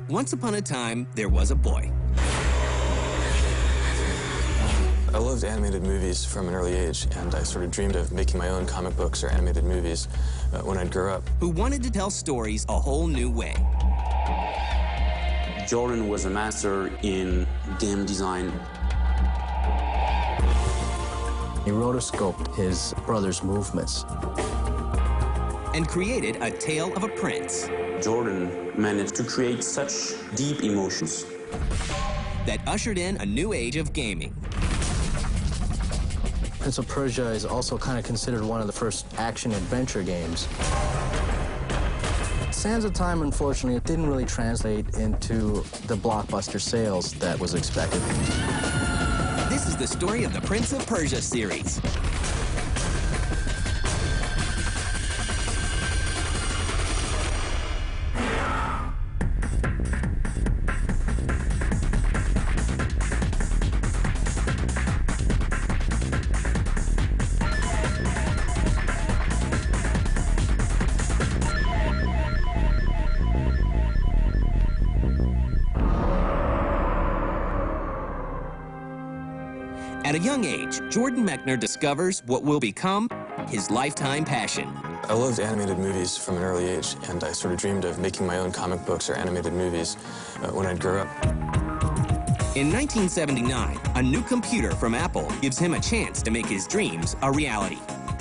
Once upon a time, there was a boy. I loved animated movies from an early age, and I sort of dreamed of making my own comic books or animated movies when I'd grow up. Who wanted to tell stories a whole new way. Jordan was a master in game design. He rotoscoped his brother's movements. And created a tale of a prince. Jordan managed to create such deep emotions that ushered in a new age of gaming. Prince of Persia is also kind of considered one of the first action-adventure games. Sands of Time, unfortunately, it didn't really translate into the blockbuster sales that was expected. This is the story of the Prince of Persia series. At a young age, Jordan Mechner discovers what will become his lifetime passion. I loved animated movies from an early age, and I sort of dreamed of making my own comic books or animated movies when I'd grow up. In 1979, a new computer from Apple gives him a chance to make his dreams a reality.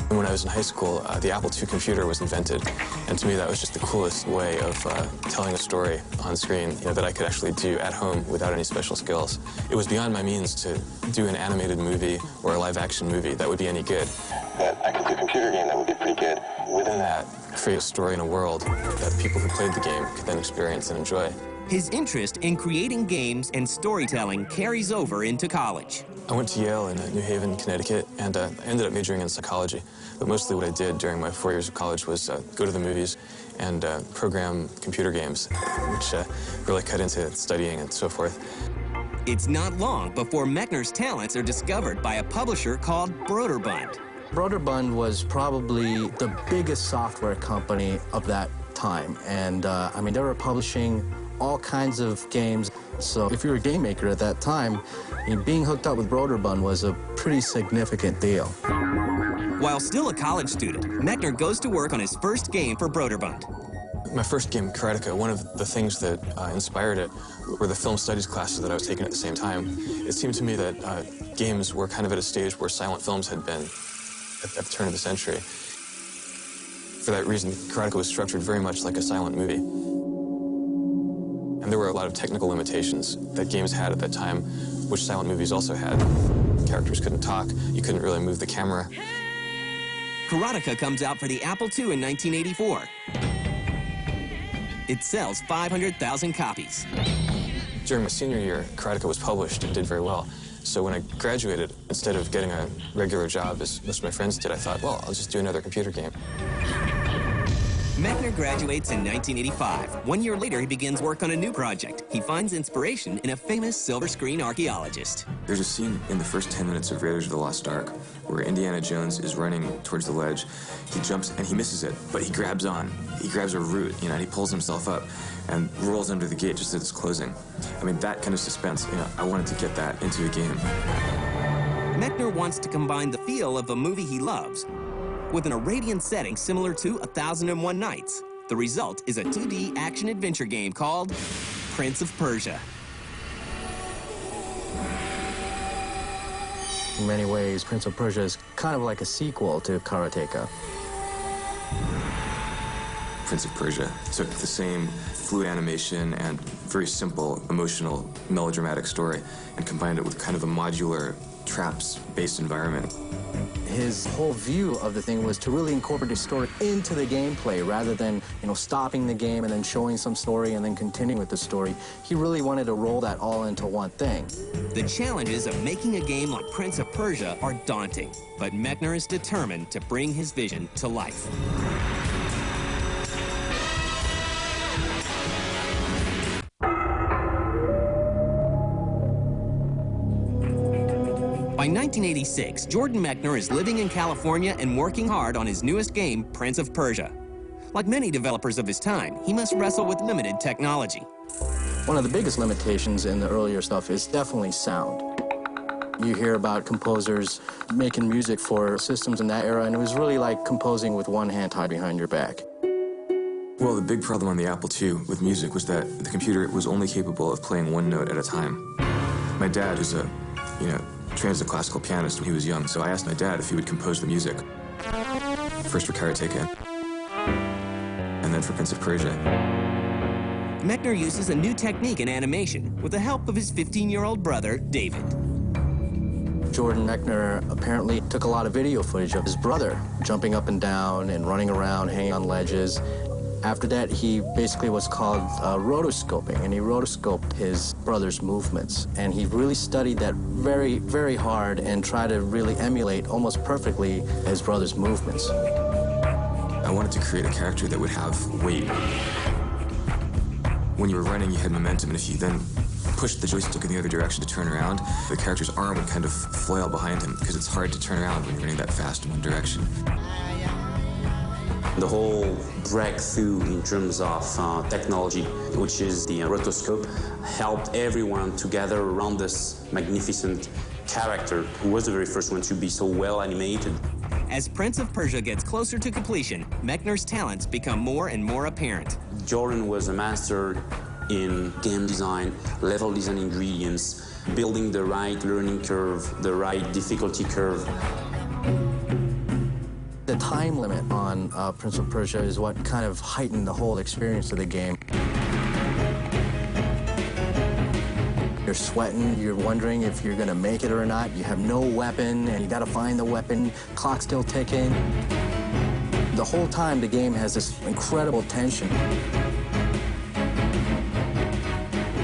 When I was in high school, the Apple II computer was invented, and to me that was just the coolest way of telling a story on screen, that I could actually do at home without any special skills. It was beyond my means to do an animated movie or a live-action movie that would be any good. But I could do a computer game that would be pretty good. Within that, create a story in a world that people who played the game could then experience and enjoy. His interest in creating games and storytelling carries over into college. I went to Yale in New Haven, Connecticut, and I ended up majoring in psychology. But mostly what I did during my 4 years of college was go to the movies and program computer games, which really cut into studying and so forth. It's not long before Mechner's talents are discovered by a publisher called Broderbund. Broderbund was probably the biggest software company of that time. And, I mean, they were publishing all kinds of games. So if you were a game maker at that time, being hooked up with Broderbund was a pretty significant deal. While still a college student, Mechner goes to work on his first game for Broderbund. My first game, Karateka, one of the things that inspired it were the film studies classes that I was taking at the same time. It seemed to me that games were kind of at a stage where silent films had been at the turn of the century. For that reason, Karateka was structured very much like a silent movie. And there were a lot of technical limitations that games had at that time, which silent movies also had. Characters couldn't talk, you couldn't really move the camera. Karateka comes out for the Apple II in 1984. It sells 500,000 copies. During my senior year, Karateka was published and did very well. So when I graduated, instead of getting a regular job, as most of my friends did, I thought, well, I'll just do another computer game. Mechner graduates in 1985. 1 year later, he begins work on a new project. He finds inspiration in a famous silver screen archaeologist. There's a scene in the first 10 minutes of Raiders of the Lost Ark where Indiana Jones is running towards the ledge. He jumps and he misses it, but he grabs on. He grabs a root, and he pulls himself up and rolls under the gate just as it's closing. I mean, that kind of suspense, I wanted to get that into a game. Mechner wants to combine the feel of a movie he loves with an Arabian setting similar to 1001 Nights. The result is a 2D action-adventure game called Prince of Persia. In many ways, Prince of Persia is kind of like a sequel to Karateka. Prince of Persia took the same fluid animation and very simple, emotional, melodramatic story and combined it with kind of a modular, traps-based environment. His whole view of the thing was to really incorporate the story into the gameplay rather than, stopping the game and then showing some story and then continuing with the story. He really wanted to roll that all into one thing. The challenges of making a game like Prince of Persia are daunting, but Mechner is determined to bring his vision to life. By 1986, Jordan Mechner is living in California and working hard on his newest game, Prince of Persia. Like many developers of his time, he must wrestle with limited technology. One of the biggest limitations in the earlier stuff is definitely sound. You hear about composers making music for systems in that era, and it was really like composing with one hand tied behind your back. Well, the big problem on the Apple II with music was that the computer was only capable of playing one note at a time. My dad is a, trained as a classical pianist when he was young, so I asked my dad if he would compose the music. First for Karateka, and then for Prince of Persia. Mechner uses a new technique in animation with the help of his 15-year-old brother, David. Jordan Mechner apparently took a lot of video footage of his brother jumping up and down and running around, hanging on ledges. After that, he basically was called rotoscoping, and he rotoscoped his brother's movements. And he really studied that very, very hard and tried to really emulate almost perfectly his brother's movements. I wanted to create a character that would have weight. When you were running, you had momentum, and if you then pushed the joystick in the other direction to turn around, the character's arm would kind of flail behind him, because it's hard to turn around when you're running that fast in one direction. The whole breakthrough in terms of technology, which is the rotoscope, helped everyone to gather around this magnificent character who was the very first one to be so well animated. As Prince of Persia gets closer to completion, Mechner's talents become more and more apparent. Jordan was a master in game design, level design ingredients, building the right learning curve, the right difficulty curve. The time limit on Prince of Persia is what kind of heightened the whole experience of the game. You're sweating, you're wondering if you're gonna make it or not. You have no weapon, and you gotta find the weapon. Clock's still ticking. The whole time, the game has this incredible tension.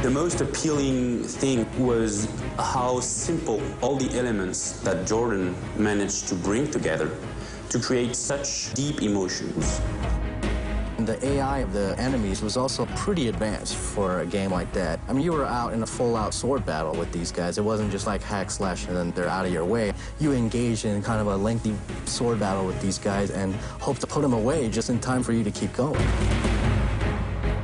The most appealing thing was how simple all the elements that Jordan managed to bring together to create such deep emotions. The AI of the enemies was also pretty advanced for a game like that. I mean, you were out in a full-out sword battle with these guys. It wasn't just like hack slash and then they're out of your way. You engaged in kind of a lengthy sword battle with these guys and hoped to put them away just in time for you to keep going.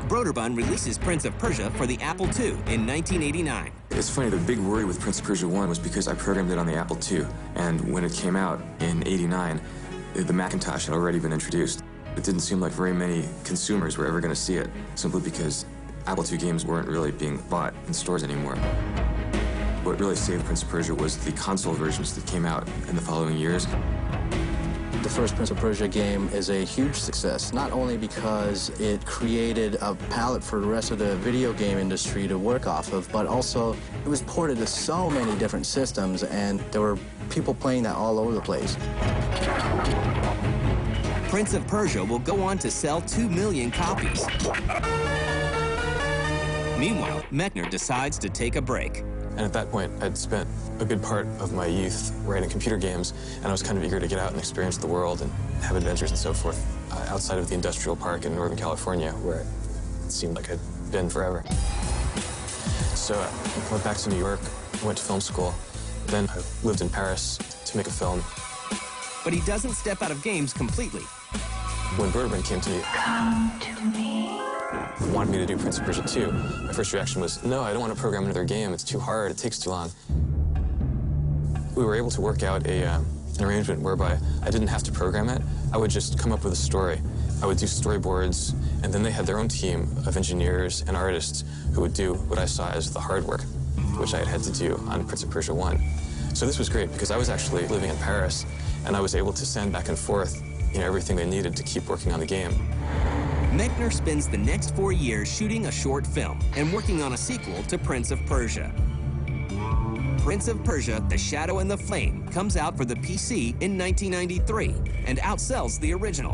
Broderbund releases Prince of Persia for the Apple II in 1989. It's funny, the big worry with Prince of Persia 1 was because I programmed it on the Apple II, and when it came out in '89, the Macintosh had already been introduced. It didn't seem like very many consumers were ever going to see it, simply because Apple II games weren't really being bought in stores anymore. What really saved Prince of Persia was the console versions that came out in the following years. The first Prince of Persia game is a huge success, not only because it created a palette for the rest of the video game industry to work off of, but also it was ported to so many different systems, and there were people playing that all over the place. Prince of Persia will go on to sell 2 million copies. Meanwhile, Mechner decides to take a break. And at that point, I'd spent a good part of my youth writing computer games, and I was kind of eager to get out and experience the world and have adventures and so forth outside of the industrial park in Northern California, where it seemed like I'd been forever. So I went back to New York, went to film school, then I lived in Paris to make a film. But he doesn't step out of games completely. When Broderbund came to me, wanted me to do Prince of Persia 2, my first reaction was, no, I don't want to program another game. It's too hard. It takes too long. We were able to work out an arrangement whereby I didn't have to program it. I would just come up with a story. I would do storyboards, and then they had their own team of engineers and artists who would do what I saw as the hard work, which I had to do on Prince of Persia 1. So this was great because I was actually living in Paris, and I was able to send back and forth everything they needed to keep working on the game. Mechner spends the next 4 years shooting a short film and working on a sequel to Prince of Persia. Prince of Persia, The Shadow and the Flame comes out for the PC in 1993 and outsells the original.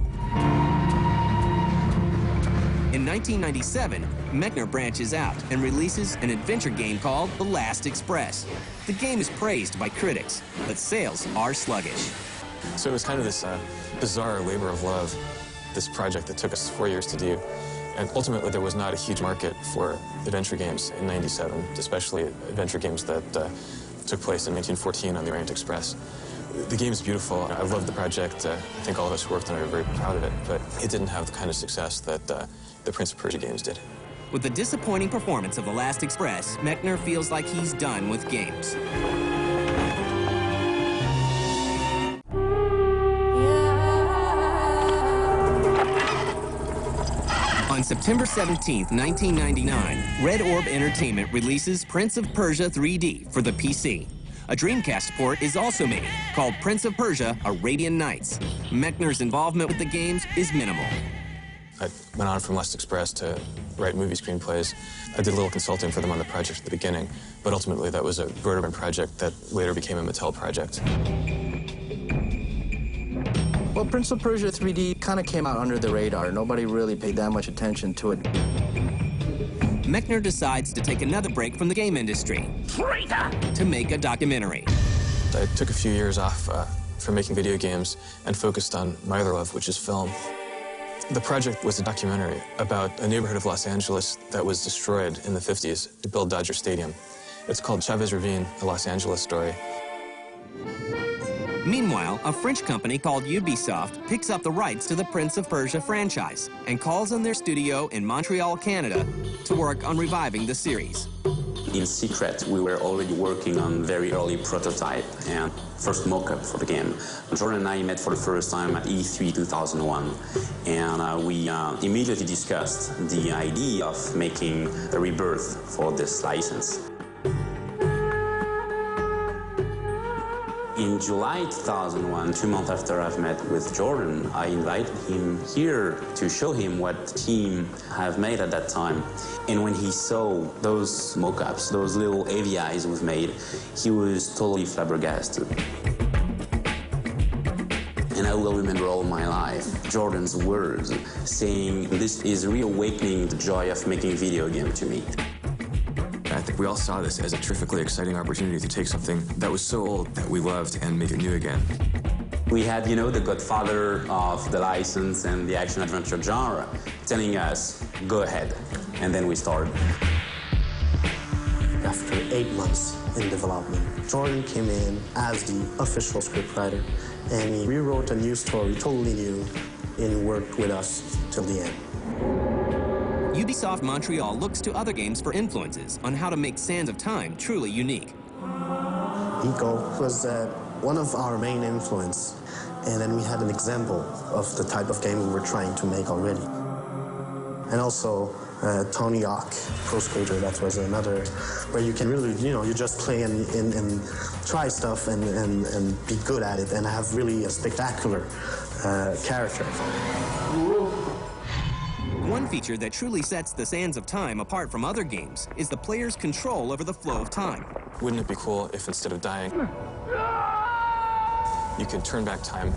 In 1997, Mechner branches out and releases an adventure game called The Last Express. The game is praised by critics, but sales are sluggish. So it was kind of this bizarre labor of love, this project that took us 4 years to do. And ultimately, there was not a huge market for adventure games in '97, especially adventure games that took place in 1914 on the Orient Express. The game is beautiful. I love the project. I think all of us who worked on it are very proud of it, but it didn't have the kind of success that the Prince of Persia games did. With the disappointing performance of The Last Express, Mechner feels like he's done with games. On September 17, 1999, Red Orb Entertainment releases Prince of Persia 3D for the PC. A Dreamcast port is also made, called Prince of Persia: Arabian Nights. Mechner's involvement with the games is minimal. I went on from Last Express to write movie screenplays. I did a little consulting for them on the project at the beginning, but ultimately that was a Broderman project that later became a Mattel project. Well, Prince of Persia 3D kind of came out under the radar. Nobody really paid that much attention to it. Mechner decides to take another break from the game industry to make a documentary. I took a few years off from making video games and focused on my other love, which is film. The project was a documentary about a neighborhood of Los Angeles that was destroyed in the 50s to build Dodger Stadium. It's called Chavez Ravine, a Los Angeles story. Meanwhile, a French company called Ubisoft picks up the rights to the Prince of Persia franchise and calls on their studio in Montreal, Canada, to work on reviving the series. In secret, we were already working on very early prototype and first mock-up for the game. Jordan and I met for the first time at E3 2001, and we immediately discussed the idea of making a rebirth for this license. In July 2001, 2 months after I've met with Jordan, I invited him here to show him what the team have made at that time. And when he saw those mock-ups, those little AVIs we've made, he was totally flabbergasted. And I will remember all my life Jordan's words saying, "This is reawakening the joy of making a video game to me." I think we all saw this as a terrifically exciting opportunity to take something that was so old that we loved and make it new again. We had, you know, the godfather of the license and the action-adventure genre telling us, go ahead. And then we started. After 8 months in development, Jordan came in as the official scriptwriter, and he rewrote a new story, totally new, and worked with us till the end. Ubisoft Montreal looks to other games for influences on how to make Sands of Time truly unique. Eco was one of our main influence, and then we had an example of the type of game we were trying to make already. And also Tony Hawk Pro Skater, that was another, where you can really, you know, you just play and try stuff and be good at it and have really a spectacular character. One feature that truly sets the Sands of Time apart from other games is the player's control over the flow of time. Wouldn't it be cool if instead of dying, you could turn back time,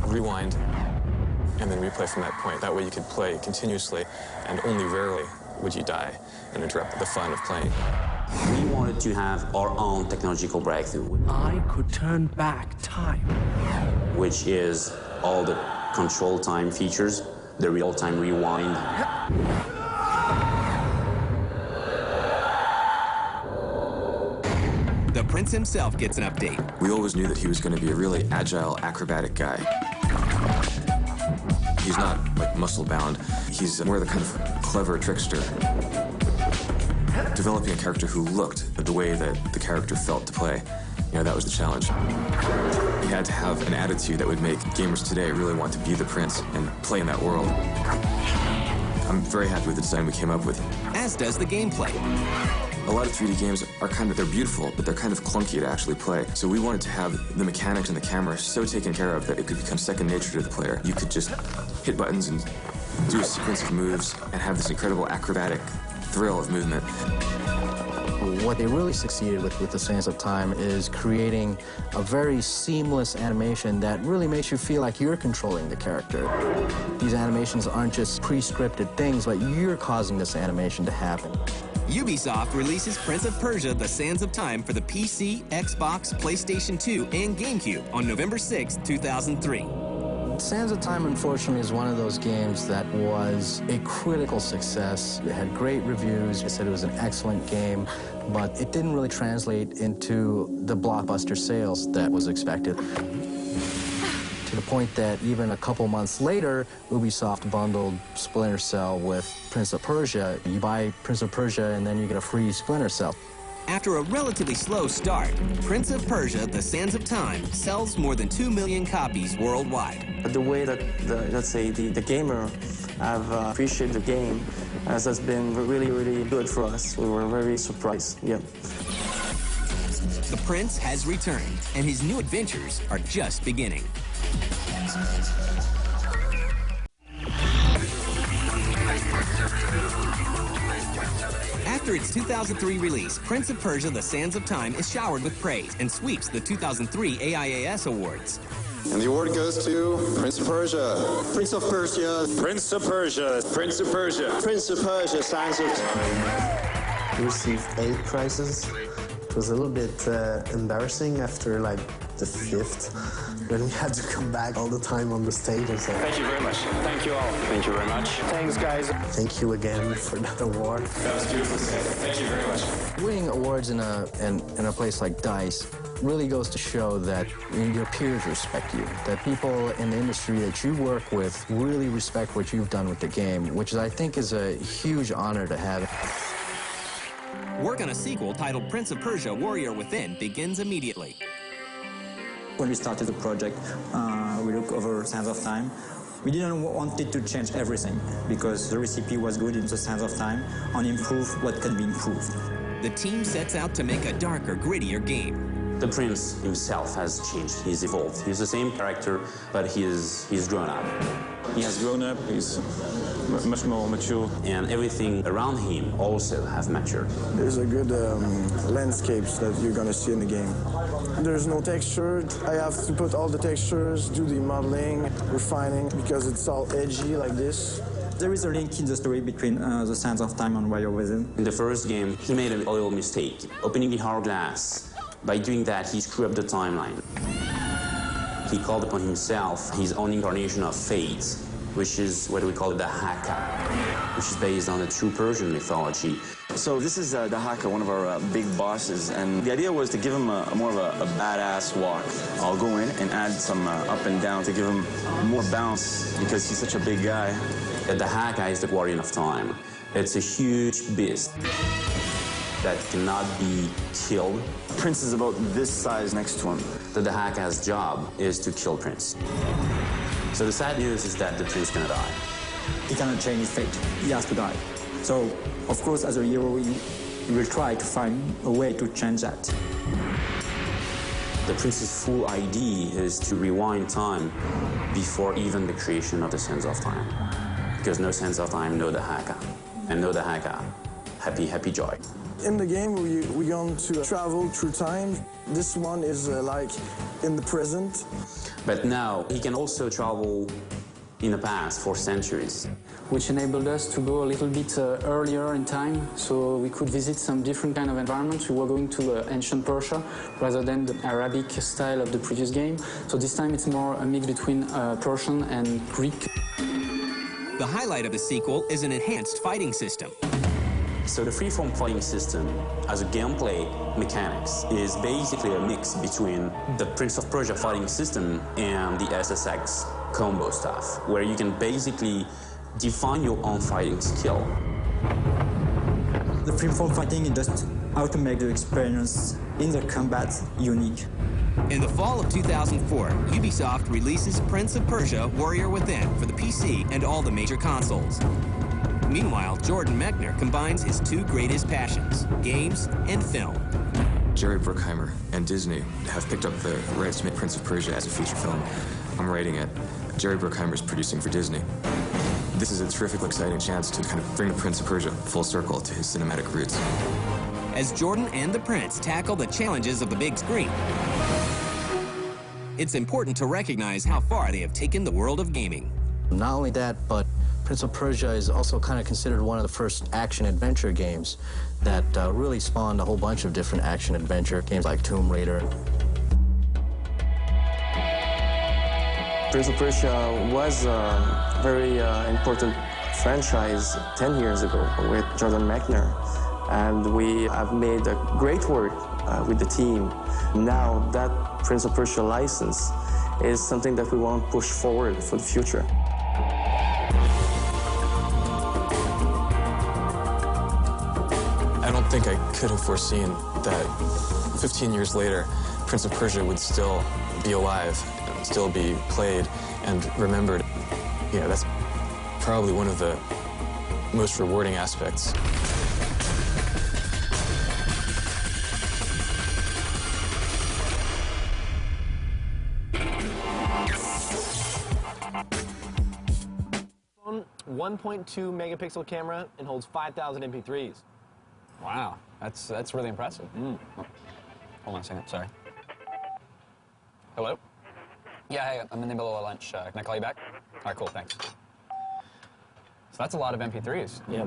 rewind, and then replay from that point? That way you could play continuously, and only rarely would you die and interrupt the fun of playing. We wanted to have our own technological breakthrough. I could turn back time. Which is all the control time features, the real-time rewind. The Prince himself gets an update. We always knew that he was going to be a really agile, acrobatic guy. He's not, like, muscle-bound. He's more the kind of clever trickster. Developing a character who looked the way that the character felt to play, you know, that was the challenge. He had to have an attitude that would make gamers today really want to be the Prince and play in that world. I'm very happy with the design we came up with. As does the gameplay. A lot of 3D games are they're beautiful, but they're kind of clunky to actually play. So we wanted to have the mechanics and the camera so taken care of that it could become second nature to the player. You could just hit buttons and do a sequence of moves and have this incredible acrobatic thrill of movement. What they really succeeded with the Sands of Time is creating a very seamless animation that really makes you feel like you're controlling the character. These animations aren't just pre-scripted things, but you're causing this animation to happen. Ubisoft releases Prince of Persia: The Sands of Time for the PC, Xbox, PlayStation 2, and GameCube on November 6, 2003. Sands of Time, unfortunately, is one of those games that was a critical success. It had great reviews. It said it was an excellent game, but it didn't really translate into the blockbuster sales that was expected. To to the point that even a couple months later, Ubisoft bundled Splinter Cell with Prince of Persia. You buy Prince of Persia and then you get a free Splinter Cell. After a relatively slow start, Prince of Persia: The Sands of Time sells more than 2 million copies worldwide. The way that, the gamer have appreciated the game has been really, really good for us. We were very surprised, yeah. The Prince has returned, and his new adventures are just beginning. After its 2003 release, Prince of Persia: The Sands of Time is showered with praise and sweeps the 2003 AIAS Awards. And the award goes to Prince of Persia. Prince of Persia. Prince of Persia. Prince of Persia. Prince of Persia, Sands of Time. We received 8 prizes. It was a little bit embarrassing after like the 5th, when we had to come back all the time on the stage and say, Thank you very much. Thank you all. Thank you very much. Thanks, guys. thank you again for that award. That was beautiful. Thank you very much. Winning awards in a place like DICE really goes to show that your peers respect you, that people in the industry that you work with really respect what you've done with the game, which I think is a huge honor to have. Work on a sequel titled Prince of Persia: Warrior Within begins immediately. When we started the project, we looked over Sands of Time. We didn't want it to change everything because the recipe was good in the Sands of Time and improve what can be improved. The team sets out to make a darker, grittier game. The prince himself has changed. He's evolved. He's the same character, but he's grown up. He has grown up. He's much more mature. And everything around him also have matured. There's a good landscapes that you're gonna see in the game. There's no texture. I have to put all the textures, do the modeling, refining, because it's all edgy like this. There is a link in the story between the Sands of Time and Warrior Within. In the first game, he made a little mistake, opening the hourglass. By doing that, he screwed up the timeline. He called upon himself his own incarnation of fate, which is what we call the Haka, which is based on the true Persian mythology. So this is the Haka, one of our big bosses, and the idea was to give him more of a badass walk. I'll go in and add some up and down to give him more bounce because he's such a big guy. The Haka is the guardian of time. It's a huge beast that cannot be killed. Prince is about this size next to him. The Haka's job is to kill Prince. So the sad news is that the prince gonna die. He cannot change his fate. He has to die. So, of course, as a hero, you will try to find a way to change that. The prince's full idea is to rewind time before even the creation of the Sands of Time. Because no Sands of Time, no the Haka. And no the Haka, happy, happy joy. In the game, we're going to travel through time. This one is like in the present. But now he can also travel in the past for centuries. Which enabled us to go a little bit earlier in time, so we could visit some different kind of environments. We were going to ancient Persia rather than the Arabic style of the previous game. So this time it's more a mix between Persian and Greek. The highlight of the sequel is an enhanced fighting system. So the freeform fighting system, as a gameplay mechanics, is basically a mix between the Prince of Persia fighting system and the SSX combo stuff, where you can basically define your own fighting skill. The freeform fighting is just how to make the experience in the combat unique. In the fall of 2004, Ubisoft releases Prince of Persia: Warrior Within for the PC and all the major consoles. Meanwhile, Jordan Mechner combines his two greatest passions, games and film. Jerry Bruckheimer and Disney have picked up the rights to make Prince of Persia as a feature film. I'm writing it. Jerry Bruckheimer is producing for Disney. This is a terrific, exciting chance to kind of bring the Prince of Persia full circle to his cinematic roots. As Jordan and the Prince tackle the challenges of the big screen, it's important to recognize how far they have taken the world of gaming. Not only that, but Prince of Persia is also kind of considered one of the first action-adventure games that really spawned a whole bunch of different action-adventure games like Tomb Raider. Prince of Persia was a very important franchise 10 years ago with Jordan Mechner, and we have made a great work with the team. Now that Prince of Persia license is something that we want to push forward for the future. I don't think I could have foreseen that 15 years later, Prince of Persia would still be alive, still be played and remembered. You know, that's probably one of the most rewarding aspects. Phone, 1.2 megapixel camera and holds 5,000 MP3s. Wow, that's really impressive. Oh, hold on a second, sorry. Hello? Yeah, hey, I'm in the middle of lunch. Can I call you back? All right, cool, thanks. So that's a lot of MP3s. Yeah.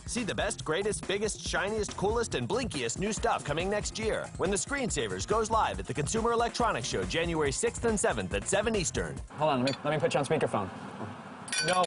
See the best, greatest, biggest, shiniest, coolest, and blinkiest new stuff coming next year when the Screensavers goes live at the Consumer Electronics Show January 6th and 7th at 7 Eastern. Hold on, let me put you on speakerphone. No.